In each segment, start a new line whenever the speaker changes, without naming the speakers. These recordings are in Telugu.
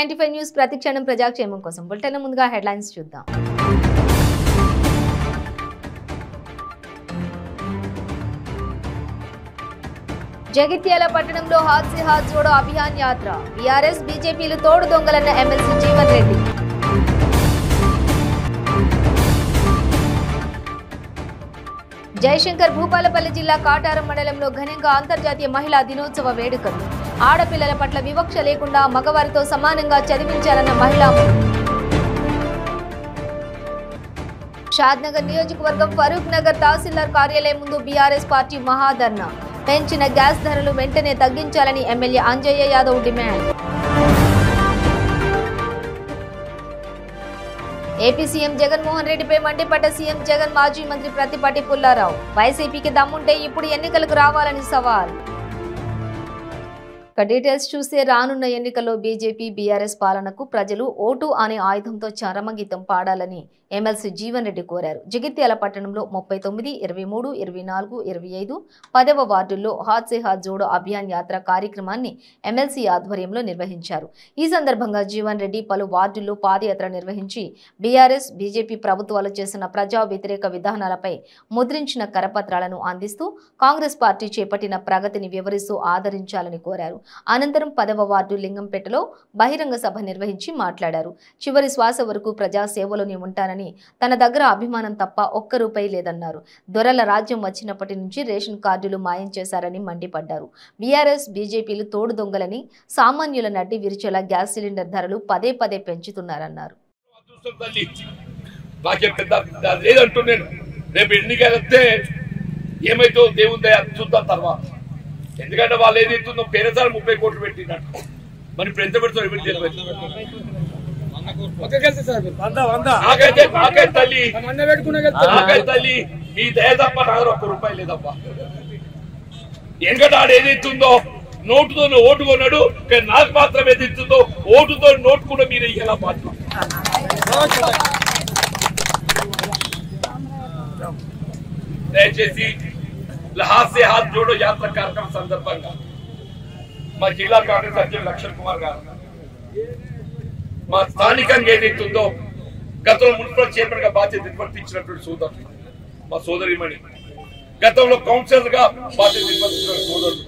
95 న్యూస్ ప్రతిక్షణం ప్రజాక్షేమం కోసం బులెటిన్ ముందుగా హెడ్లైన్స్ చూద్దాం. జగిత్యాల పట్టణంలో హాత్ సే హాత్ జోడో అభియాన్ యాత్ర. బీఆర్ఎస్ బీజేపీలు తోడు దొంగలన్న ఎమ్మెల్సీ జీవన్ రెడ్డి. జయశంకర్ భూపాలపల్లి జిల్లా కాటారం మండలంలో ఘనంగా అంతర్జాతీయ మహిళా దినోత్సవ వేడుకలు. ఆడపిల్లల పట్ల వివక్ష లేకుండా మగవారితో సమానంగా చదివించాలన్న మహిళా. షాద్నగర్ నియోజకవర్గం ఫరూక్ నగర్ తహసీల్దార్ కార్యాలయం ముందు బీఆర్ఎస్ పార్టీ మహాధర్నా. పెంచిన గ్యాస్ ధరలు వెంటనే తగ్గించాలని MLA Anjaiah Yadav demand. AP CM Jaganmohan రెడ్డిపై మండిపడ్డ సీఎం జగన్ మాజీ మంత్రి ప్రత్తిపాటి పుల్లారావు. వైసీపీకి దమ్ముంటే ఇప్పుడు ఎన్నికలకు రావాలని సవాల్. డీటెయిల్స్ చూస్తే రానున్న ఎన్నికల్లో బీజేపీ బీఆర్ఎస్ పాలనకు ప్రజలు ఓటు అనే ఆయుధంతో చరమగీతం పాడాలని ఎమ్మెల్సీ జీవన్ రెడ్డి కోరారు. జగిత్యాల పట్టణంలో 39, 23, 24, 25, 10వ వార్డుల్లో హాత్ సే హాత్ జోడో అభియాన్ యాత్ర కార్యక్రమాన్ని ఎమ్మెల్సీ ఆధ్వర్యంలో నిర్వహించారు. ఈ సందర్భంగా జీవన్ రెడ్డి పలు వార్డుల్లో పాదయాత్ర నిర్వహించి బీఆర్ఎస్ బీజేపీ ప్రభుత్వాలు చేసిన ప్రజా వ్యతిరేక విధానాలపై ముద్రించిన కరపత్రాలను అందిస్తూ కాంగ్రెస్ పార్టీ చేపట్టిన ప్రగతిని వివరిస్తూ ఆదరించాలని కోరారు. అనంతరం 10వ వార్డు లింగంపేటలో బహిరంగ సభ నిర్వహించి మాట్లాడారు. చివరి శ్వాస వరకు ప్రజా సేవలోనే ఉంటానని, తన దగ్గర అభిమానం తప్ప ఒక్క రూపాయి లేదన్నారు. దొరల రాజ్యం వచ్చినప్పటి నుంచి రేషన్ కార్డులు మాయం చేశారని మండిపడ్డారు. బీఆర్ఎస్ బీజేపీలు తోడు దొంగలని, సామాన్యుల నడ్డి విరిచేలా గ్యాస్ సిలిండర్ ధరలు పదే పదే పెంచుతున్నారన్నారు.
ఎందుకంటే వాళ్ళు ఏదైతుందో పేరసారి 30 కోట్లు పెట్టినట్టు మరి ఇప్పుడు ఎంత పెడుతున్నారు తల్లి మీ దయ తప్ప నా దగ్గర ₹1 లేదబ్బా. ఎందుకంటే ఆడు ఏదైతుందో నోటుతో ఓటు కొన్నాడు, కానీ నాకు మాత్రం ఏదైతుందో ఓటుతో నోటు కూడా మీరు ఎలా మాత్రం. దయచేసి హాత్ సే హాత్ జోడో యాత్ర కార్యక్రమం సందర్భంగా మా జిల్లా కాంగ్రెస్ అధ్యక్షులు లక్ష్మణ్ కుమార్ గారు మా స్థానికంగా ఏదైతుందో గతంలో మున్సిపల్ చైర్మన్ గా బాధ్యత నిర్వర్తించినటువంటి సోదరుడు, మా సోదరిమణి గతంలో కౌన్సిలర్ గా బాధ్యత నిర్వర్తించిన సోదరుడు,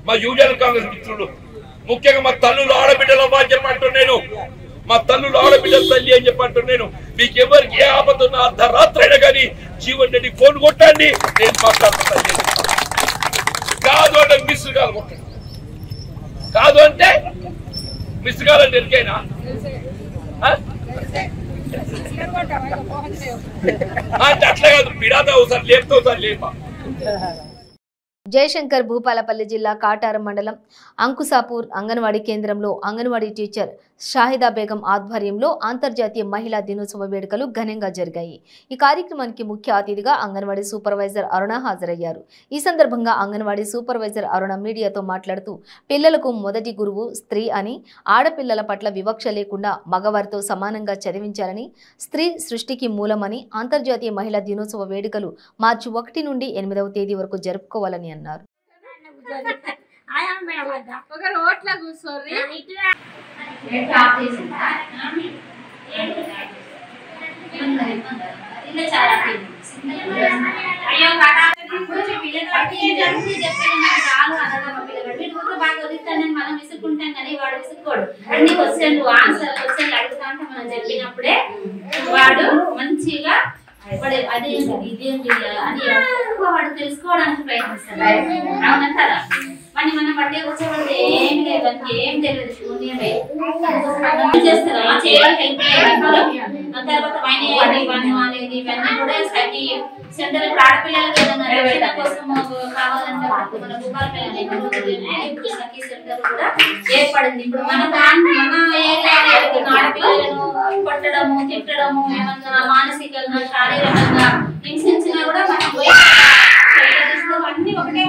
మా యువజన కాంగ్రెస్ మిత్రులు, ముఖ్యంగా మా తల్లులు ఆడబిడ్డల బాధ్యత నేను, మా తల్లులు ఆడబిడ్డల తల్లి అని చెప్పంటూ నేను మీకు ఎవరికి ఏ ఆపదున్నా అర్ధరాత్రి అయినా కానీ జీవన్ రెడ్డి ఫోన్ కొట్టండి, నేను మాట్లాడుతున్నాను. కాదు అంటే మిస్ కాలు కొట్టండి, కాదు అంటే మిస్ కాలంటే ఎరికైనా అంటే అట్లా కాదు, పిడాతా ఒకసారి లేపుతా ఒకసారి లేపా.
జయశంకర్ భూపాలపల్లి జిల్లా కాటారం మండలం అంకుసాపూర్ అంగన్వాడీ కేంద్రంలో అంగన్వాడీ టీచర్ షాహిదా బేగం ఆధ్వర్యంలో అంతర్జాతీయ మహిళా దినోత్సవ వేడుకలు ఘనంగా జరిగాయి. ఈ కార్యక్రమానికి ముఖ్య అతిథిగా అంగన్వాడీ సూపర్వైజర్ అరుణ హాజరయ్యారు. ఈ సందర్భంగా అంగన్వాడీ సూపర్వైజర్ అరుణ మీడియాతో మాట్లాడుతూ పిల్లలకు మొదటి గురువు స్త్రీ అని, ఆడపిల్లల పట్ల వివక్ష లేకుండా మగవారితో సమానంగా చదివించాలని, స్త్రీ సృష్టికి మూలమని అంతర్జాతీయ మహిళా దినోత్సవ వేడుకలు మార్చి 1 నుండి 8వ తేదీ వరకు జరుపుకోవాలని అన్నారు.
మనం విసుకుంటాం కానీ వాడు విసుక్కోడు. అన్ని క్వశ్చన్లు ఆన్సర్ క్వశ్చన్లు అడుగుతా అంటే మనం చెప్పినప్పుడే వాడు మంచిగా అదే ఇదేంటి అని వాడు తెలుసుకోవడానికి ప్రయత్నిస్తాడు. అవునంటారా? మరి మనం బట్టే కూర్చోబడితే ఏం లేదు, అని ఏం తెలియదు, శూన్యమే చేస్తారు. చేయడానికి వెళ్ళిపోయారు. తర్వాత అనేది ఇవన్నీ కూడా సఖీ సెంటర్ ఇప్పుడు ఆడపిల్లలకి ఏదైనా రక్షణ కోసం కావాలంటే మన భూపాలపల్లి సఖీ సెంటర్ కూడా ఏర్పడింది. ఇప్పుడు మన ఏరియాలో ఆడపిల్లలను కొట్టడము, తిట్టడము, ఏమన్నా మానసికంగా శారీరకంగా హింసించినా కూడా మనం అన్ని ఒకటే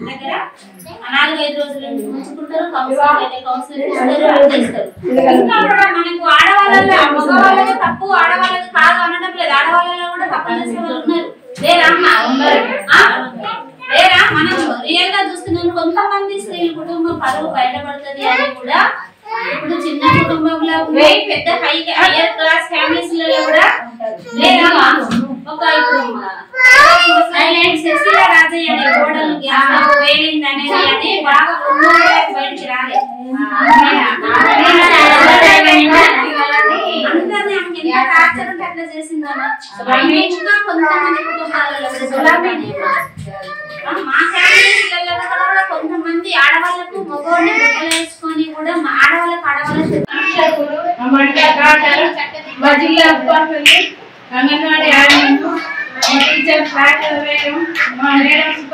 దగ్గర 4-5 రోజులు ఉంచుకుంటారు. కౌన్సిలింగ్ చేస్తారు. ఇంకా కూడా మనకు ఆడవాళ్ళలో మగవాళ్ళలో తప్పు, ఆడవాళ్ళది కాదు అనడం లేదు. ఆడవాళ్ళలో కూడా తప్పు చేసే వాళ్ళు ఉన్నారు. లేరా మనం రియల్ గా చూస్తున్నాం. కొంతమంది స్త్రీల కుటుంబం పరువు బయటపడుతుంది అని కూడా ఇప్పుడు చిన్న కుటుంబంలో ఉన్నాయి, పెద్ద హైయర్ క్లాస్ ఫ్యామిలీస్ లో కూడా లేదా ఒక ఇప్పుడు సైలెంట్ శశిల రాజయ్య అనే కోడలు గ్యాస్ వేలింది అనేది అది బాగా బయటికి రాలేదు. అందుకని ఆమెకి ఎంత టార్చర్ ఉంటే అట్లా చేసిందమ్మా. ఇంకా కొంతమంది కుటుంబాలలో మా ఫ్యామిలీలలో కూడా కొంతమంది ఆడవాళ్ళకు మగవాడిని బుట్టలు వేసుకొని కూడా ఆడవాళ్ళకు
మా జిల్లా అంగన్వాడీ ఆడవాళ్ళు టీచర్ మా మేడమ్స్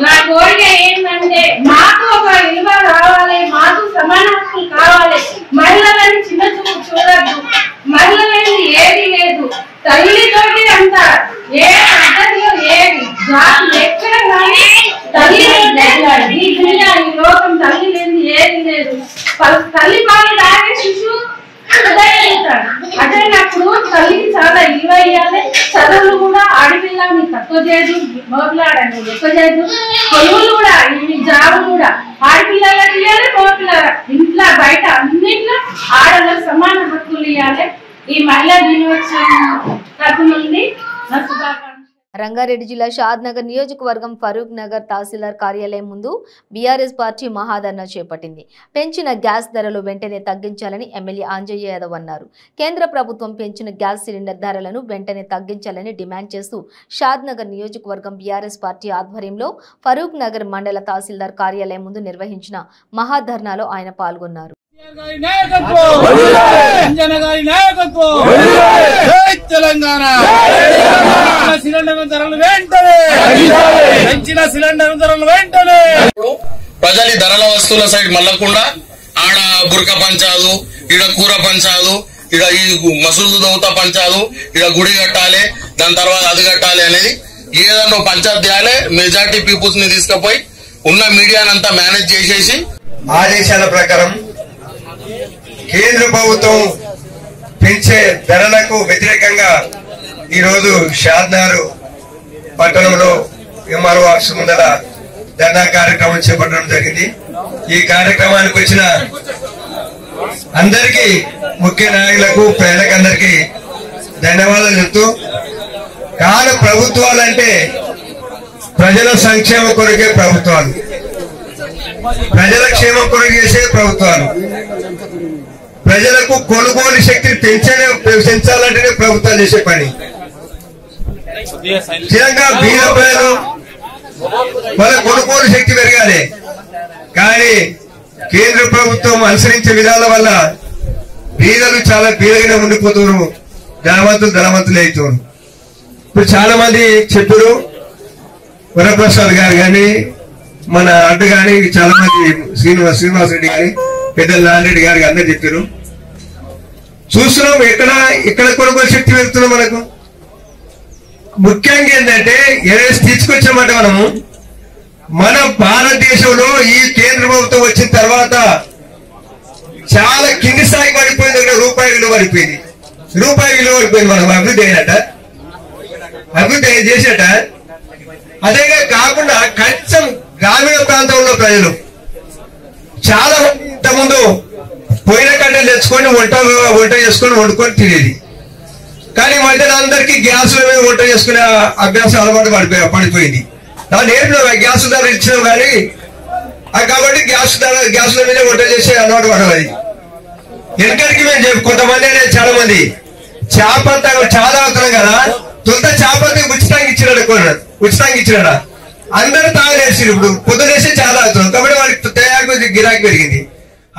నా కోరిక ఏంటంటే మాకు ఒక విలువ కావాలి, మాకు సమాన హక్కులు కావాలి. మహిళలని చిన్న చూపు చూడద్దు, మహిళలని ఏది లేదు. తల్లితోటి అంత ఏ అర్థంలో ఏది జాతి ఎక్కడ కానీ తల్లి ఈ లోకం తల్లి లేని ఏది లేదు. తల్లి పాలు తాగే శిశువు అటైనప్పుడు తల్లికి చాలా విలువ ఇవ్వాలి. చదువులు కూడా ఆడపిల్లని తక్కువ చేయదు, మోపిల్లాడని ఎక్కువ చేయదు. కొలువులు కూడా ఇవి జాబులు కూడా ఆడపిల్లలకి ఇవ్వాలి, మోపిల్ల ఇంట్లో బయట అన్నింటిలో ఆడవాళ్ళకి సమాన హక్కులు ఇవ్వాలి. ఈ మహిళా దినోత్సవం తరపు నుండి నా శుభాకాంక్షలు.
రంగారెడ్డి జిల్లా షాద్ నగర్ నియోజకవర్గం ఫరూక్ నగర్ తహసీల్దార్ కార్యాలయం ముందు బీఆర్ఎస్ పార్టీ మహాధర్నా చేపట్టింది. పెంచిన గ్యాస్ ధరలు వెంటనే తగ్గించాలని ఎమ్మెల్యే ఆంజయ్య యాదవ్ అన్నారు. కేంద్ర ప్రభుత్వం పెంచిన గ్యాస్ సిలిండర్ ధరలను వెంటనే తగ్గించాలని డిమాండ్ చేస్తూ షాద్ నగర్ నియోజకవర్గం బీఆర్ఎస్ పార్టీ ఆధ్వర్యంలో ఫరూక్ నగర్ మండల తహసీల్దార్ కార్యాలయం ముందు నిర్వహించిన మహాధర్నాలో ఆయన పాల్గొన్నారు.
తెలంగాణ సిలిండర్ ధరలు వెంటనే పెంచిన సిలిండర్ ధరలు వెంటనే
ప్రజలు ధరల వస్తువుల సైడ్ మళ్ళకుండా ఆడ బురక పంచాలు, ఈడ కూర పంచాలు, ఈడ ఈ మసూలు దోత పంచాలు, ఈడ గుడి కట్టాలి, దాని తర్వాత అది కట్టాలి అనేది ఏదన్నా పంచాయతీ చేయాలి. మెజార్టీ పీపుల్స్ ని తీసుకుపోయి ఉన్న మీడియానంతా మేనేజ్ చేసేసి
ఆదేశాల ప్రకారం కేంద్ర ప్రభుత్వం పెంచే ధరలకు వ్యతిరేకంగా ఈరోజు షాద్నగర్ పట్టణంలో ఎంఆర్ఓ ఆఫీస్ ముందర ధర్నా కార్యక్రమం చేపట్టడం జరిగింది. ఈ కార్యక్రమానికి వచ్చిన అందరికీ, ముఖ్య నాయకులకు, ప్రజలకందరికీ ధన్యవాదాలు చెప్తూ, కాదు ప్రభుత్వాలంటే ప్రజల సంక్షేమ కొరకే ప్రభుత్వాలు, ప్రజల క్షేమం కొరకు చేసే ప్రభుత్వాలు, ప్రజలకు కొనుగోలు శక్తిని పెంచాలంటేనే ప్రభుత్వాలు చేసే పని. నిజంగా బీద ప్రజలు వాళ్ళ కొనుగోలు శక్తి పెరగాలి. కానీ కేంద్ర ప్రభుత్వం అనుసరించే విధాల వల్ల బీదలు చాలా బీదగానే ఉండిపోతున్నారు, ధనవంతులు అవుతున్నారు. ఇప్పుడు చాలా మంది చెప్పారు, వరప్రసాద్ గారు కానీ, మన అడ్డు కానీ, చాలా మంది శ్రీనివాస్ రెడ్డి గారి, పెద్ద నారాయణ గారికి అందరు చెప్పారు. చూస్తున్నాం ఎక్కడ కొనుగోలు శక్తి పెరుగుతున్నాం. మనకు ముఖ్యంగా ఏంటంటే తీసుకొచ్చామంటే మన భారతదేశంలో ఈ కేంద్ర ప్రభుత్వం వచ్చిన తర్వాత చాలా కింది స్థాయికి పడిపోయింది. రూపాయి విలువ పడిపోయింది. మనం అభివృద్ధి అయినట్ట, అభివృద్ధి చేసేట. అదే కాకుండా కనీసం గ్రామీణ ప్రాంతంలో ప్రజలు చాలా మంది ఇంతకుముందు పోయిన కట్టెలు తెచ్చుకొని వంట చేసుకొని వండుకొని తినేది. కానీ మధ్యన అందరికీ గ్యాసుల మీద వంట చేసుకునే అభ్యాసం అలవాటు పడిపోయింది. నేర్పిన గ్యాస్ ధర ఇచ్చినాం కానీ కాబట్టి గ్యాసుల మీద వంట చేసే అలవాటు పడవాలి. వెనకడికి మేము కొంతమంది చాలా మంది చేపంతా చాలా అవుతున్నాం కదా, తొంత చేపంతా ఉచితంగా ఇచ్చినాడా అందరూ తాగలేసి ఇప్పుడు పొద్దునేసి చాలా అవుతున్నాం. కాబట్టి వాళ్ళకి తయారు గిరాకీ పెరిగింది.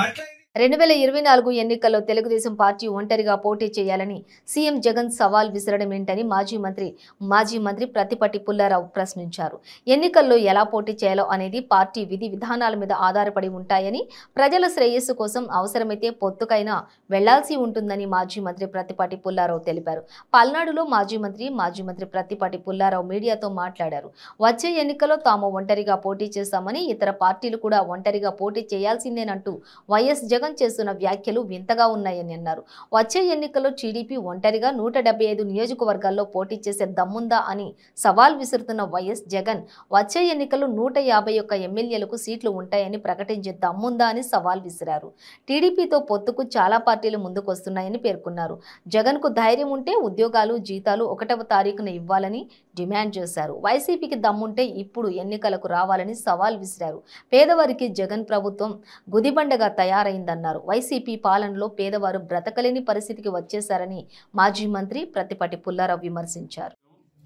అట్లా
2024 ఎన్నికల్లో తెలుగుదేశం పార్టీ ఒంటరిగా పోటీ చేయాలని సీఎం జగన్ సవాల్ విసరడం ఏంటని మాజీ మంత్రి ప్రత్తిపాటి పుల్లారావు ప్రశ్నించారు. ఎన్నికల్లో ఎలా పోటీ చేయాలో అనేది పార్టీ విధి విధానాల మీద ఆధారపడి ఉంటాయని, ప్రజల శ్రేయస్సు కోసం అవసరమైతే పొత్తుకైనా వెళ్లాల్సి ఉంటుందని మాజీ మంత్రి ప్రత్తిపాటి పుల్లారావు తెలిపారు. పల్నాడులో మాజీ మంత్రి ప్రత్తిపాటి పుల్లారావు మీడియాతో మాట్లాడారు. వచ్చే ఎన్నికల్లో తాము ఒంటరిగా పోటీ చేస్తామని, ఇతర పార్టీలు కూడా ఒంటరిగా పోటీ చేయాల్సిందేనంటూ వైఎస్ జగన్ జగన్ చేస్తున్న వ్యాఖ్యలు వింతగా ఉన్నాయని అన్నారు. వచ్చే ఎన్నికల్లో టీడీపీ ఒంటరిగా 175 నియోజకవర్గాల్లో పోటీ చేసే దమ్ముందా అని సవాల్ విసురుతున్న వైఎస్ జగన్ వచ్చే ఎన్నికల్లో 151 ఎమ్మెల్యేలకు సీట్లు ఉంటాయని ప్రకటించే దమ్ముందా అని సవాల్ విసిరారు. టీడీపీతో పొత్తుకు చాలా పార్టీలు ముందుకొస్తున్నాయని పేర్కొన్నారు. జగన్కు ధైర్యం ఉంటే ఉద్యోగాలు జీతాలు 1వ తారీఖున ఇవ్వాలని డిమాండ్ చేశారు. వైసీపీకి దమ్ముంటే ఇప్పుడు ఎన్నికలకు రావాలని సవాల్ విసిరారు. పేదవారికి జగన్ ప్రభుత్వం గుదిబండగా తయారైందన్నారు. వైసీపీ పాలనలో పేదవారు బ్రతకలేని పరిస్థితికి వచ్చేశారని మాజీ మంత్రి ప్రతిపాటి పుల్లారావు విమర్శించారు.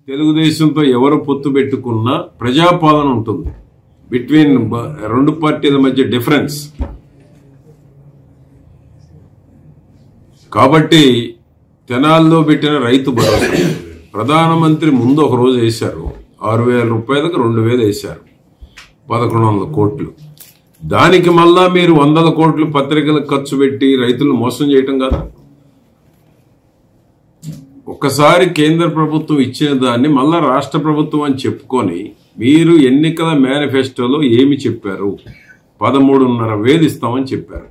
తెలుగుదేశంతో ఎవరు పొత్తు పెట్టుకున్నా ప్రజాపాలన ఉంటుంది. బిట్వీన్ రెండు పార్టీల మధ్య డిఫరెన్స్. కాబట్టి తెనాల్లో పెట్టిన రైతు భరోసా ప్రధానమంత్రి ముందు ఒక రోజు వేశారు. 6,000 రూపాయలకు 2,000 వేశారు, 1,100 కోట్లు. దానికి మళ్ళా మీరు 100 కోట్లు పత్రికలకు ఖర్చు పెట్టి రైతులను మోసం చేయటం కాదు. ఒక్కసారి కేంద్ర ప్రభుత్వం ఇచ్చిన దాన్ని మళ్ళా రాష్ట్ర ప్రభుత్వం అని చెప్పుకొని మీరు ఎన్నికల మేనిఫెస్టోలో ఏమి చెప్పారు? 13,500 ఇస్తామని చెప్పారు.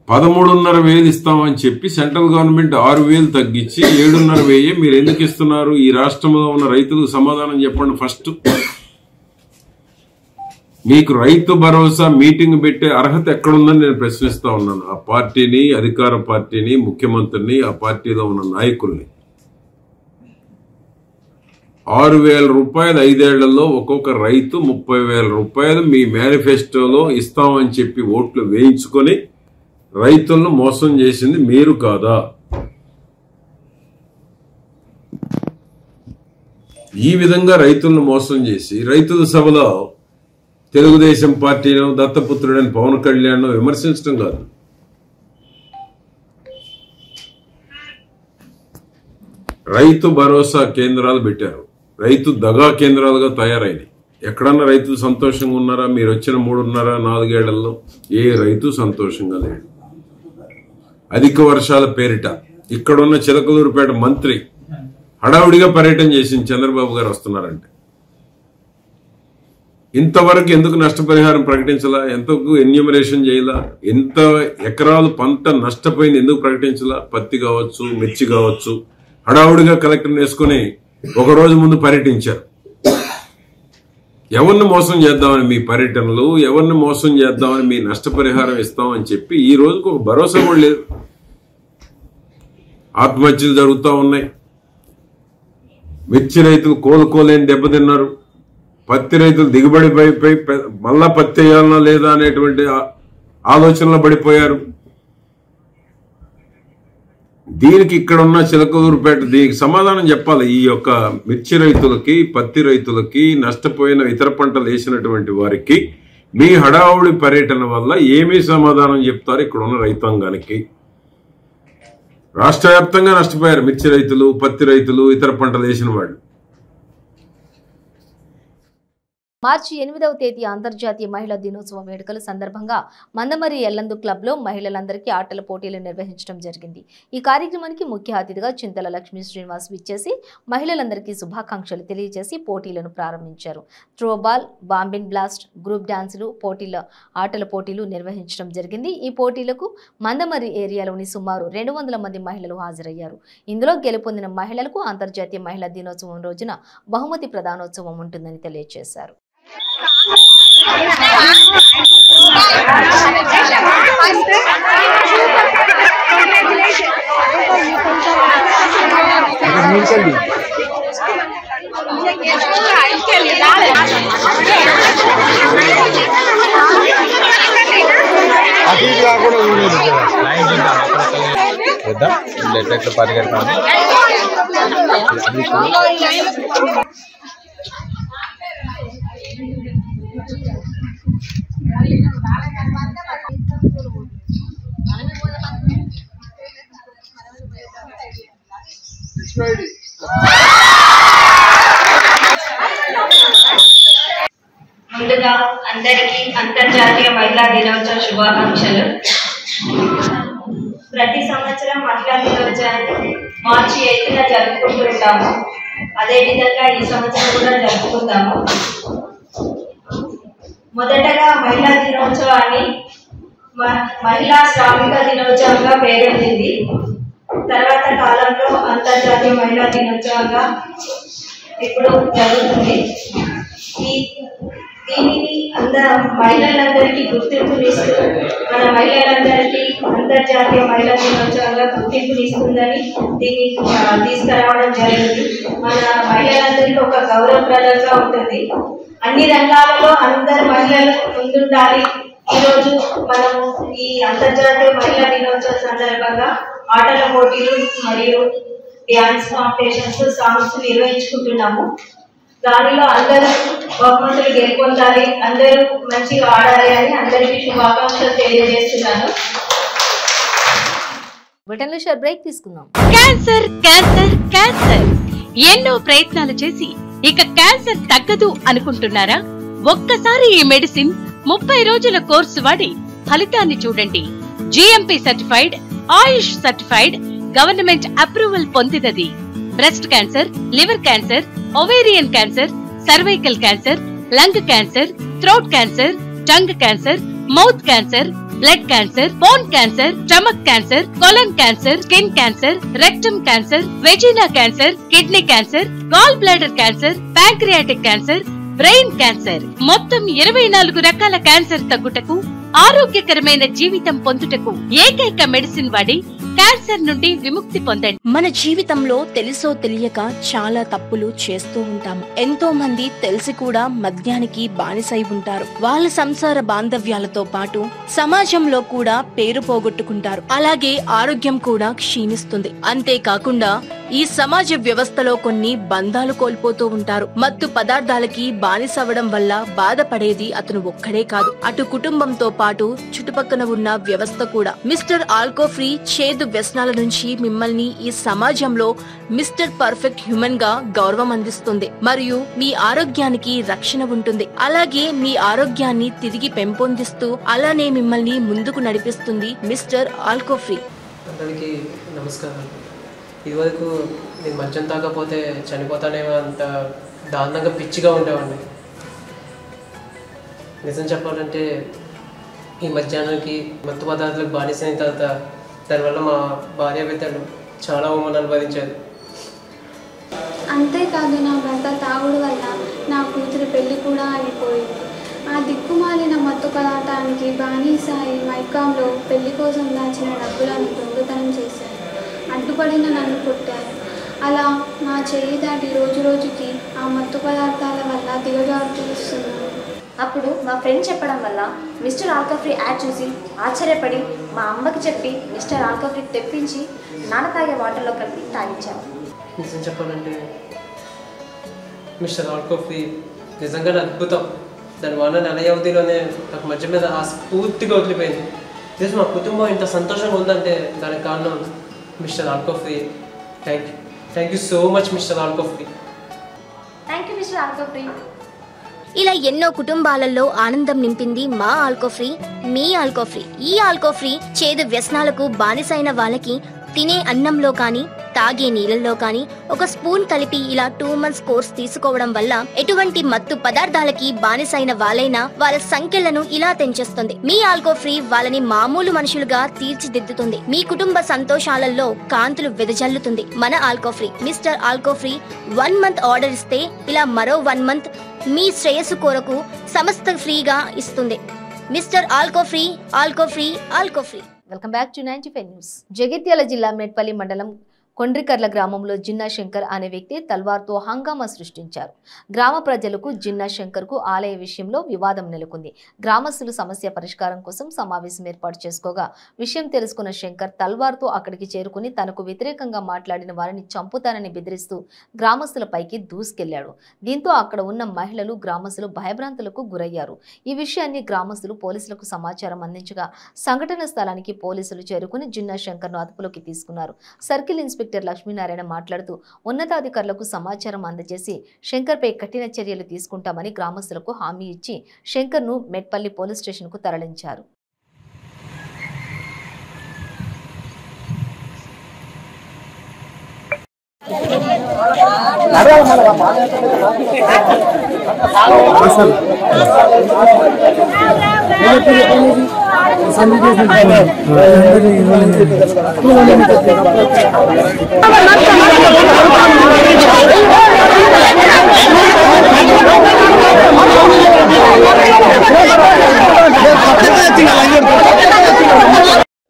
13,500 ఇస్తామని చెప్పి సెంట్రల్ గవర్నమెంట్ 6,000 తగ్గించి 7,500 మీరు ఎందుకు ఇస్తున్నారు? ఈ రాష్ట్రంలో ఉన్న రైతులకు సమాధానం చెప్పండి. ఫస్ట్ మీకు రైతు భరోసా మీటింగ్ పెట్టే అర్హత ఎక్కడుందని నేను ప్రశ్నిస్తా ఉన్నాను. ఆ పార్టీని, అధికార పార్టీని, ముఖ్యమంత్రిని, ఆ పార్టీలో ఉన్న నాయకుల్ని. 6,000 రూపాయలు 5 ఏళ్లలో ఒక్కొక్క రైతు 30,000 రూపాయలు మీ మేనిఫెస్టోలో ఇస్తామని చెప్పి ఓట్లు వేయించుకొని రైతులను మోసం చేసింది మీరు కాదా? ఈ విధంగా రైతులను మోసం చేసి రైతుల సభలో తెలుగుదేశం పార్టీను, దత్తపుత్రుడని పవన్ కళ్యాణ్ విమర్శించడం కాదు. రైతు భరోసా కేంద్రాలు పెట్టారు. రైతు దగా కేంద్రాలుగా తయారైనవి. ఎక్కడన్నా రైతులు సంతోషంగా ఉన్నారా? మీరు వచ్చిన 3.5-4 ఏళ్లలో ఏ రైతు సంతోషంగా లేడు. అధిక వర్షాల పేరిట ఇక్కడున్న చిలకలూరుపేట మంత్రి హడావుడిగా పర్యటన చేసింది. చంద్రబాబు గారు వస్తున్నారంటే ఇంతవరకు ఎందుకు నష్టపరిహారం ప్రకటించలా? ఎంతకు ఎన్యూమరేషన్ చేయాలా? ఎంత ఎకరాలు పంట నష్టపోయింది ఎందుకు ప్రకటించలా? పత్తి కావచ్చు, మిర్చి కావచ్చు. హడావుడిగా కలెక్టర్ వేసుకుని ఒక రోజు ముందు పర్యటించారు. ఎవరిని మోసం చేద్దామని మీ పర్యటనలు, ఎవరిని మోసం చేద్దామని మీ నష్టపరిహారం ఇస్తామని చెప్పి ఈ రోజుకు ఒక భరోసా కూడా లేదు. ఆత్మహత్యలు జరుగుతూ ఉన్నాయి. మిర్చి రైతులు కోలుకోలేని దెబ్బతిన్నారు. పత్తి రైతులు దిగుబడి పైపోయి మళ్ళా పత్తి వేయాలన్నా లేదా అనేటువంటి ఆలోచనలో పడిపోయారు. దీనికి ఇక్కడ ఉన్న చిలకలూరుపేట దీనికి సమాధానం చెప్పాలి. ఈ యొక్క మిర్చి రైతులకి, పత్తి రైతులకి, నష్టపోయిన ఇతర పంటలు వేసినటువంటి వారికి మీ హడావుడి పర్యటన వల్ల ఏమీ సమాధానం చెప్తారు ఇక్కడ ఉన్న రైతాంగానికి? రాష్ట్ర వ్యాప్తంగా నష్టపోయారు మిర్చి రైతులు, పత్తి రైతులు, ఇతర పంటలు వేసిన వాళ్ళు.
మార్చి 8వ తేదీ అంతర్జాతీయ మహిళా దినోత్సవం వేడుకల సందర్భంగా మందమరి ఎల్లందు క్లబ్లో మహిళలందరికీ ఆటల పోటీలు నిర్వహించడం జరిగింది. ఈ కార్యక్రమానికి ముఖ్య అతిథిగా చింతల లక్ష్మీ శ్రీనివాస్ విచ్చేసి మహిళలందరికీ శుభాకాంక్షలు తెలియజేసి పోటీలను ప్రారంభించారు. త్రోబాల్, బాంబిన్ బ్లాస్ట్, గ్రూప్ డాన్సులు, ఆటల పోటీలు నిర్వహించడం జరిగింది. ఈ పోటీలకు మందమరి ఏరియాలోని సుమారు 200 మంది మహిళలు హాజరయ్యారు. ఇందులో గెలుపొందిన మహిళలకు అంతర్జాతీయ మహిళా దినోత్సవం రోజున బహుమతి ప్రదానోత్సవం ఉంటుందని తెలియజేశారు.
ముందుగా అందరికీ అంతర్జాతీయ మహిళా దినోత్సవ శుభాకాంక్షలు. ప్రతి సంవత్సరం మహిళా దినోత్సవాన్ని మార్చి 8న జరుపుకుంటుంటాము. అదేవిధంగా ఈ సంవత్సరం కూడా జరుపుకుంటాము. మొదటగా మహిళా దినోత్సవాన్ని మహిళా శ్రామిక దినోత్సవంగా పేరొందింది. తర్వాత కాలంలో అంతర్జాతీయ మహిళా దినోత్సవంగా ఇప్పుడు జరుగుతుంది. దీనిని మహిళలందరికీ గుర్తింపునిస్తూ మన మహిళలందరికీ అంతర్జాతీయ మహిళా దినోత్సవంగా గుర్తింపునిస్తుందని దీన్ని తీసుకురావడం జరిగింది. మన మహిళలందరికీ ఒక గౌరవప్రదంగా ఉంటుంది. అన్ని రంగాలలో అందరు మహిళలు ముందుండాలి. ఈరోజు మనము ఈ అంతర్జాతీయ మహిళా దినోత్సవం సందర్భంగా ఆటల పోటీలు మరియు డ్యాన్స్ కాంపిటీషన్స్, సాంగ్స్ నిర్వహించుకుంటున్నాము. దానిలో అందరూ బహుమతులు గెలుపొందాలి, అందరూ మంచిగా ఆడాలి అని అందరికీ శుభాకాంక్షలు తెలియజేస్తున్నాను.
బ్రేక్ తీసుకుందాం.
క్యాన్సర్ క్యాన్సర్ క్యాన్సర్ ఎన్నో ప్రయత్నాలు చేసి ఇక క్యాన్సర్ తగ్గదు అనుకుంటున్నారా? ఒక్కసారి ఈ మెడిసిన్ 30 రోజుల కోర్సు వాడి ఫలితాన్ని చూడండి. GMP certified, Ayush certified, government approval పొందినది. Breast cancer, liver cancer, ovarian cancer, cervical cancer, lung cancer, throat cancer, tongue cancer, mouth cancer, blood cancer, bone cancer, stomach cancer, colon cancer, skin cancer, rectum cancer, vagina cancer, kidney cancer, gall bladder cancer, pancreatic cancer, brain cancer, మొత్తం 24 రకాల క్యాన్సర్ తగ్గుటకు, ఆరోగ్యకరమైన జీవితం పొందుటకు ఏకైక మెడిసిన్ వాడి క్యాన్సర్ నుండి విముక్తి పొందండి.
మన జీవితంలో తెలుసో తెలియక చాలా తప్పులు చేస్తూ ఉంటాము. ఎంతో మంది తెలిసి కూడా మద్యానికి బానిసై ఉంటారు. వాళ్ళ సంసార బాంధవ్యాలతో పాటు సమాజంలో కూడా పేరు పోగొట్టుకుంటారు. అలాగే ఆరోగ్యం కూడా క్షీణిస్తుంది. అంతేకాకుండా ఈ సమాజ వ్యవస్థలో కొన్ని బంధాలు కోల్పోతూ ఉంటారు. మత్తు పదార్థాలకి బానిసవడం వల్ల బాధపడేది అతను ఒక్కడే కాదు, అటు కుటుంబంతో పాటు చుట్టుపక్కన ఉన్న వ్యవస్థ కూడా. మిస్టర్ ఆల్కోఫ్రీ చేదు వ్యసనాల నుంచి మిమ్మల్ని ఈ సమాజంలో మిస్టర్ పర్ఫెక్ట్ హ్యూమన్ గా గౌరవం అందిస్తుంది మరియు మీ ఆరోగ్యానికి రక్షణ ఉంటుంది. అలాగే మీ ఆరోగ్యాన్ని తిరిగి పెంపొందిస్తూ అలానే మిమ్మల్ని ముందుకు నడిపిస్తుంది మిస్టర్ ఆల్కోఫ్రీ.
అందరికీ నమస్కారం. ఇదివరకు నేను మద్యం తాగకపోతే చనిపోతానేమో అంత దారుణంగా పిచ్చిగా ఉండేవాడిని. నిజం చెప్పాలంటే ఈ మధ్యాహ్నానికి మత్తు పదార్థాలకు బానిసైన తర్వాత దానివల్ల మా భార్య బిడ్డలు చాలా అవమానాలు అనుభవించారు.
అంతేకాదు నా భర్త తాగుడు వల్ల నా కూతురి పెళ్లి కూడా అయిపోయింది. ఆ దిక్కుమాలిన మత్తు పదార్థానికి బానిసాయి మైకాంలో పెళ్లి కోసం దాచిన డబ్బులను దొంగతనం చేశారు. అడ్డుపడిన నన్ను కొట్టారు. అలా నా చేయి దాటి రోజు రోజుకి ఆ మత్తు పదార్థాల వల్ల దిగజారుతున్నాను.
అప్పుడు మా ఫ్రెండ్ చెప్పడం వల్ల మిస్టర్ ఆల్కోఫ్రీ యాడ్ చూసి ఆశ్చర్యపడి మా అమ్మకి చెప్పి మిస్టర్ ఆల్కోఫ్రీ తెప్పించి నాన్న తాగే వాటర్లో కలిపి తాగించాము.
నిజం చెప్పాలంటే మిస్టర్ ఆల్కోఫ్రీ నిజంగా అద్భుతం. దానివల్ల నెల వ్యవధిలోనే నాకు మధ్య మీద ఆ స్ఫూర్తిగా వదిలిపోయింది. నిజం మా కుటుంబం ఇంత సంతోషంగా ఉందంటే దానికి కారణం mister Alcofree. Thank you so much mister Alcofree.
Thank you mister Alcofree.
ఇలా ఎన్నో కుటుంబాలలో ఆనందం నింపింది మా ఆల్కోఫ్రీ, మీ ఆల్కోఫ్రీ. ఈ ఆల్కోఫ్రీ చేదు వ్యసనాలకు బానిసైన వాళ్ళకి తినే అన్నంలో కానీ తాగే నీళ్ళల్లో కానీ ఒక స్పూన్ కలిపి ఇలా 2 months కోర్స్ తీసుకోవడం వల్ల ఎటువంటి మత్తు పదార్థాలకి బానిసైన వాళ్ళైనా వాళ్ళ సంఖ్యలను ఇలా తెంచేస్తుంది. మీ ఆల్కోఫ్రీ వాళ్ళని మామూలు మనుషులుగా తీర్చిదిద్దుతుంది. మీ కుటుంబ సంతోషాలలో కాంతులు వెదజల్లుతుంది. మన ఆల్కోఫ్రీ మిస్టర్ ఆల్కోఫ్రీ 1 month ఆర్డర్ ఇస్తే ఇలా మరో 1 month మీ శ్రేయస్సు కొరకు సమస్త ఫ్రీగా ఇస్తుంది. Mister Alcofree, Alcofree, Alcofree.
Welcome back to 95 news. Jagtial జిల్లా మెట్పల్లి మండలం కొండ్రికర్ల గ్రామంలో జిన్నా శంకర్ అనే వ్యక్తి తల్వార్తో హంగామా సృష్టించారు. గ్రామ ప్రజలకు జిన్నా శంకర్కు ఆలయ విషయంలో వివాదం నెలకొంది. గ్రామస్తులు సమస్య పరిష్కారం కోసం సమావేశం ఏర్పాటు చేసుకోగా విషయం తెలుసుకున్న శంకర్ తల్వార్తో అక్కడికి చేరుకుని తనకు వ్యతిరేకంగా మాట్లాడిన వారిని చంపుతానని బెదిరిస్తూ గ్రామస్తులపైకి దూసుకెళ్లాడు. దీంతో అక్కడ ఉన్న మహిళలు, గ్రామస్తులు భయభ్రాంతులకు గురయ్యారు. ఈ విషయాన్ని గ్రామస్తులు పోలీసులకు సమాచారం అందించగా సంఘటన స్థలానికి పోలీసులు చేరుకుని జిన్నా శంకర్ను అదుపులోకి తీసుకున్నారు. సర్కిల్ ఇన్స్పెక్టర్ లక్ష్మీనారాయణ మాట్లాడుతూ ఉన్నతాధికారులకు సమాచారం అందజేసి శంకర్పై కఠిన చర్యలు తీసుకుంటామని గ్రామస్తులకు హామీ ఇచ్చి శంకర్ను మెట్పల్లి పోలీస్ స్టేషన్ కు తరలించారు.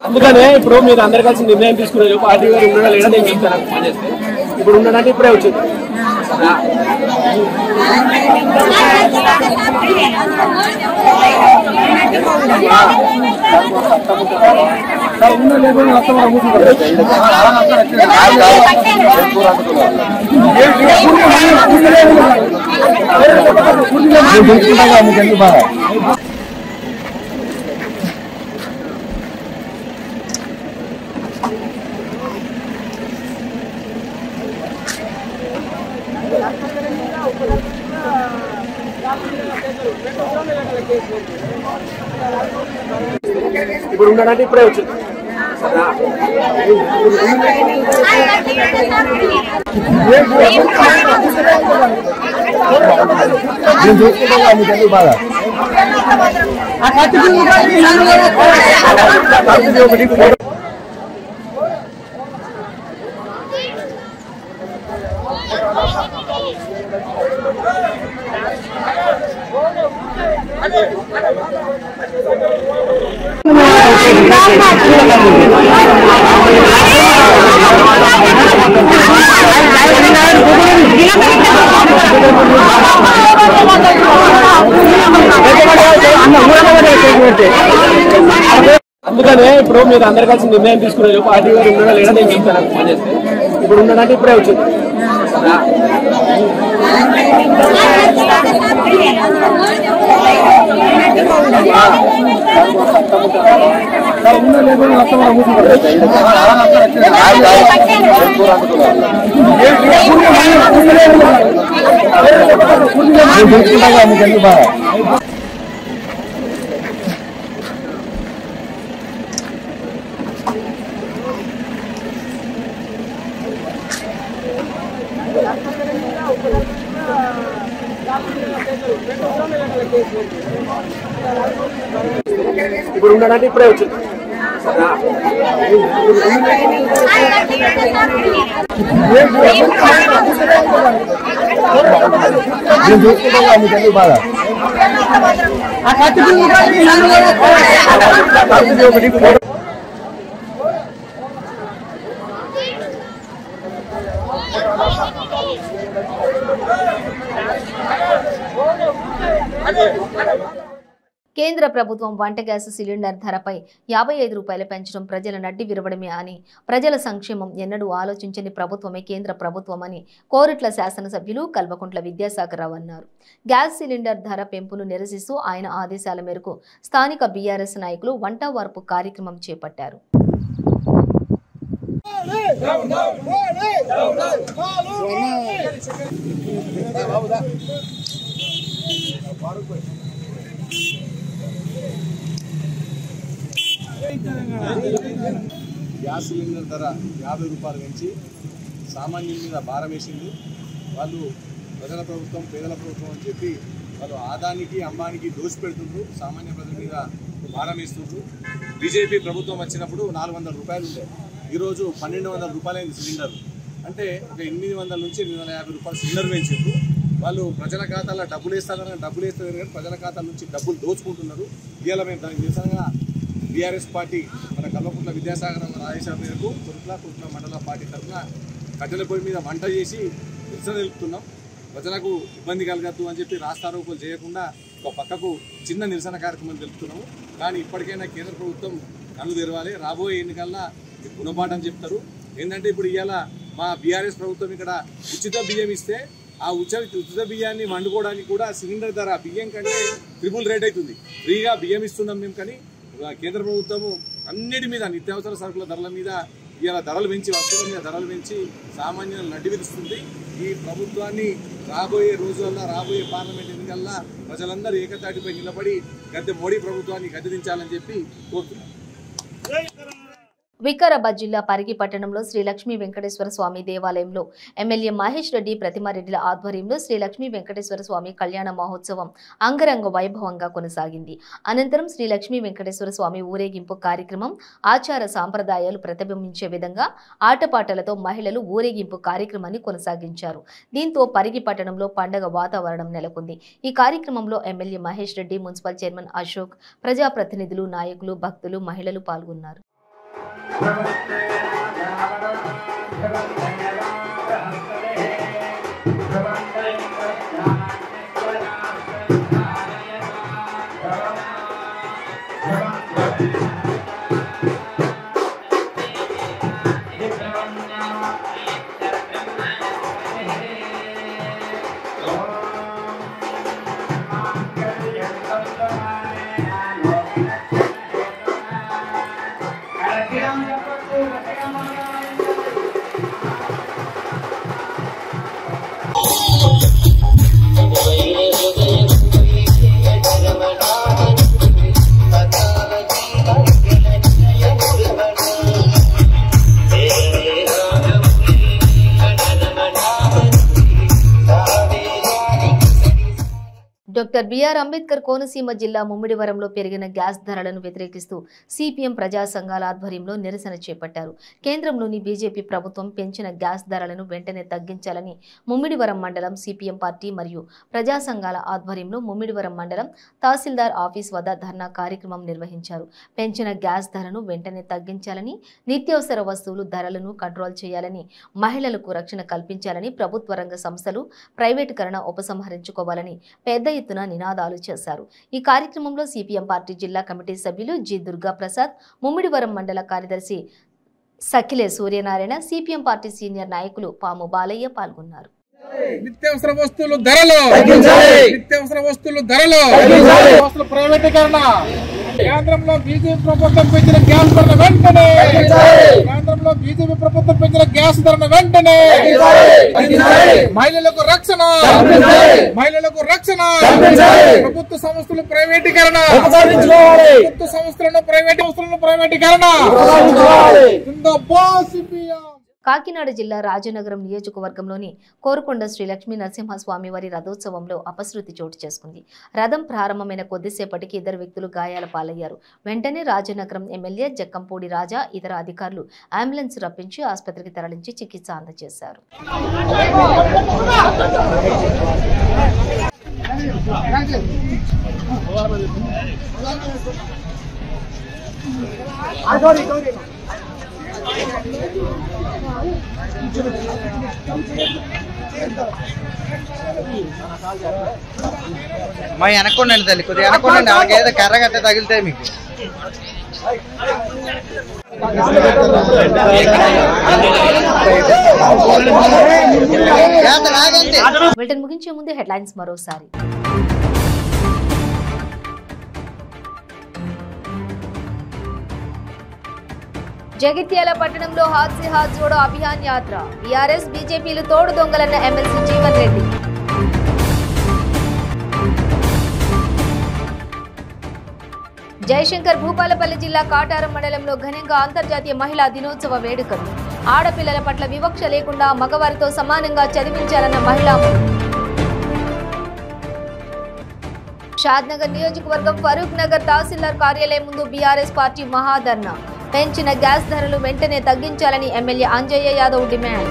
అందుకనే ఇప్పుడు మీరు అందరు కలిసి నిర్ణయం తీసుకున్నారు పార్టీ గారు ఉండడం లేదా నేను చెప్తాను ఫోన్ చేస్తే ఇప్పుడు ఉండడానికి ఇప్పుడే వచ్చింది ఇప్పుడు ఉండడానికి ఇప్పుడే వచ్చింది అందుకనే ఇప్పుడు మీరు అందరు కలిసి నిర్ణయం తీసుకున్నారు పార్టీ గారు ఉండడం లేదా నేను చెప్తాను ఫోన్ చేస్తే ఇప్పుడు ఉండడానికి ఇప్పుడే వచ్చింది ఇప్పుడు ఉండడానికి ఇప్పుడే వచ్చింది
కేంద్ర ప్రభుత్వం వంట గ్యాస్ సిలిండర్ ధరపై 55 రూపాయలు పెంచడం ప్రజల నడ్డి విరవడమే అని ప్రజల సంక్షేమం ఎన్నడూ ఆలోచించని ప్రభుత్వమే కేంద్ర ప్రభుత్వమని కోరుట్ల శాసనసభ్యులు కల్వకుంట్ల విద్యాసాగర్ రావు అన్నారు. గ్యాస్ సిలిండర్ ధర పెంపును నిరసిస్తూ ఆయన ఆదేశాల మేరకు స్థానిక బీఆర్ఎస్ నాయకులు వంట వార్పు కార్యక్రమం చేపట్టారు.
గ్యాస్ సిలిండర్ ధర 50 రూపాయలు పెంచి సామాన్యుల మీద భారం వేసింది. వాళ్ళు ప్రజల ప్రభుత్వం పేదల ప్రభుత్వం అని చెప్పి వాళ్ళు ఆదానికి అంబానికి దోచిపెడుతుండ్రు, సామాన్య ప్రజల మీద భారం వేస్తుండ్రు. బీజేపీ ప్రభుత్వం వచ్చినప్పుడు 400 రూపాయలు ఉండే, ఈరోజు 1200 రూపాయలైంది సిలిండర్. అంటే ఒక 800 నుంచి 850 రూపాయలు సిలిండర్ పెంచారు. వాళ్ళు ప్రజల ఖాతాలో డబ్బులు వేస్తారు కానీ ప్రజల ఖాతాల నుంచి డబ్బులు దోచుకుంటున్నారు. ఇవాళ మేము దానికి నిరసనగా బీఆర్ఎస్ పార్టీ మన కల్వకుంట్ల విద్యాసాగర్ ఆదేశాల మేరకు కుట్ల మండల పార్టీ తరఫున కట్టెల పొయ్యి మీద వంట చేసి నిరసన తెలుపుతున్నాం. ప్రజలకు ఇబ్బంది కలగద్దు అని చెప్పి రాస్తారోకోలు చేయకుండా ఒక పక్కకు చిన్న నిరసన కార్యక్రమం తెలుపుతున్నాము. కానీ ఇప్పటికైనా కేంద్ర ప్రభుత్వం కళ్ళు తెరవాలి. రాబోయే ఎన్నికల్లో గుణపాఠం చెప్తారు. ఏంటంటే ఇప్పుడు ఇవాళ మా బీఆర్ఎస్ ప్రభుత్వం ఇక్కడ ఉచిత బియ్యం ఇస్తే ఆ ఉచిత బియ్యాన్ని వండుకోవడానికి కూడా సిలిండర్ ధర బియ్యం కంటే ట్రిపుల్ రేట్ అవుతుంది. ఫ్రీగా బియ్యం ఇస్తున్నాం మేము, కానీ కేంద్ర ప్రభుత్వము అన్నిటి మీద నిత్యావసర సరుకుల ధరల మీద ఇలా ధరలు పెంచి వస్తువుల మీద ధరలు పెంచి సామాన్యులను నడ్డి విరుస్తుంది. ఈ ప్రభుత్వాన్ని రాబోయే రోజుల్లో రాబోయే పార్లమెంట్ ఎన్నికల్లో ప్రజలందరూ ఏకతాటిపై నిలబడి మోడీ ప్రభుత్వాన్ని గద్దెదించాలని చెప్పి కోరుతున్నాం.
వికారాబాద్ జిల్లా పరిగి పట్టణంలో శ్రీ లక్ష్మీ వెంకటేశ్వర స్వామి దేవాలయంలో ఎమ్మెల్యే మహేష్ రెడ్డి ప్రతిమారెడ్డిల ఆధ్వర్యంలో శ్రీ లక్ష్మీ వెంకటేశ్వర స్వామి కళ్యాణ మహోత్సవం అంగరంగ వైభవంగా కొనసాగింది. అనంతరం శ్రీ లక్ష్మీ వెంకటేశ్వర స్వామి ఊరేగింపు కార్యక్రమం ఆచార సాంప్రదాయాలు ప్రతిబింబించే విధంగా ఆటపాటలతో మహిళలు ఊరేగింపు కార్యక్రమాన్ని కొనసాగించారు. దీంతో పరిగి పట్టణంలో పండగ వాతావరణం నెలకొంది. ఈ కార్యక్రమంలో MLA Mahesh Reddy, municipal chairman Ashok, ప్రజాప్రతినిధులు, నాయకులు, భక్తులు, మహిళలు పాల్గొన్నారు. డాక్టర్ బిఆర్ అంబేద్కర్ కోనసీమ జిల్లా ముమ్మిడివరంలో పెరిగిన గ్యాస్ ధరలను వ్యతిరేకిస్తూ సిపిఎం ప్రజా సంఘాల ఆధ్వర్యంలో నిరసన చేపట్టారు. కేంద్రంలోని బీజేపీ ప్రభుత్వం పెంచిన గ్యాస్ ధరలను వెంటనే తగ్గించాలని ముమ్మిడివరం మండలం సిపిఎం పార్టీ మరియు ప్రజా సంఘాల ఆధ్వర్యంలో ముమ్మిడివరం మండలం తహసీల్దార్ ఆఫీస్ వద్ద ధర్నా కార్యక్రమం నిర్వహించారు. పెంచిన గ్యాస్ ధరను వెంటనే తగ్గించాలని, నిత్యావసర వస్తువులు ధరలను కంట్రోల్ చేయాలని, మహిళలకు రక్షణ కల్పించాలని, ప్రభుత్వ రంగ సంస్థలు ప్రైవేటీకరణ ఉపసంహరించుకోవాలని పెద్ద ఎత్తున నినాదాలు చేశారు. ఈ కార్యక్రమంలో సిపిఎం పార్టీ జిల్లా కమిటీ సభ్యులు జి దుర్గా ప్రసాద్, ముమ్మిడివరం మండల కార్యదర్శి సఖిలే సూర్యనారాయణ, సిపిఎం పార్టీ సీనియర్ నాయకులు పాము బాలయ్య పాల్గొన్నారు.
నిత్యావసర వస్తువులు ధరలు ప్రైవేటీకరణ, కేంద్రంలో బీజేపీ ప్రభుత్వం పెంచిన గ్యాస్ ధరను వెంటనే, మహిళలకు రక్షణ, ప్రభుత్వ సంస్థలు ప్రైవేటీకరణ, ప్రైవేటీకరణ.
కాకినాడ జిల్లా రాజనగరం నియోజకవర్గంలోని కోరుకొండ శ్రీ లక్ష్మీ నరసింహస్వామి వారి రథోత్సవంలో అపశృతి చోటు చేసుకుంది. రథం ప్రారంభమైన కొద్దిసేపటికి ఇద్దరు వ్యక్తులు గాయాల పాలయ్యారు. వెంటనే రాజనగరం ఎమ్మెల్యే జక్కంపూడి రాజా, ఇతర అధికారులు అంబులెన్స్ రప్పించి ఆసుపత్రికి తరలించి చికిత్స అందజేశారు.
మా వెనక్కుండండి తల్లి, కొద్దిగా వెనక్కుండండి. అలాగేదో కర్ర గట్ట తగిలితే మీకు
బులెటిన్ ముగించే ముందు హెడ్లైన్స్ మరోసారి. జగిత్యాల పట్టణంలో హాత్ సే హాత్ జోడో అభియాన్ యాత్ర, బీఆర్ఎస్ బీజేపీలు తోడు దొంగలన్న ఎమ్మెల్సీ జీవన్ రెడ్డి. జయశంకర్ భూపాలపల్లి జిల్లా కాటారం మండలంలో ఘనంగా అంతర్జాతీయ మహిళా దినోత్సవ వేడుకలు. ఆడపిల్లల పట్ల వివక్ష లేకుండా మగవారితో సమానంగా చదివించాలన్న మహిళా. షాద్నగర్ నియోజకవర్గం ఫరూక్ నగర్ తహసీల్దార్ కార్యాలయం ముందు బీఆర్ఎస్ పార్టీ మహాధర్నా. పెంచిన గ్యాస్ ధరలు వెంటనే తగ్గించాలని MLA Anjaiah Yadav demand.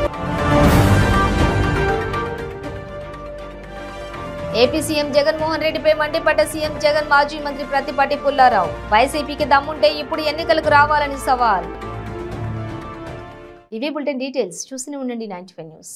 AP CM Jaganmohan రెడ్డిపై మండిపడ్డ సీఎం జగన్ మాజీ మంత్రి ప్రతిపాటి పుల్లారావు. వైసీపీకి దమ్ముంటే ఇప్పుడు ఎన్నికలకు రావాలని సవాల్. ఇవి బులెటిన్ డీటెయిల్స్. చూస్తూనే ఉండండి 95 న్యూస్.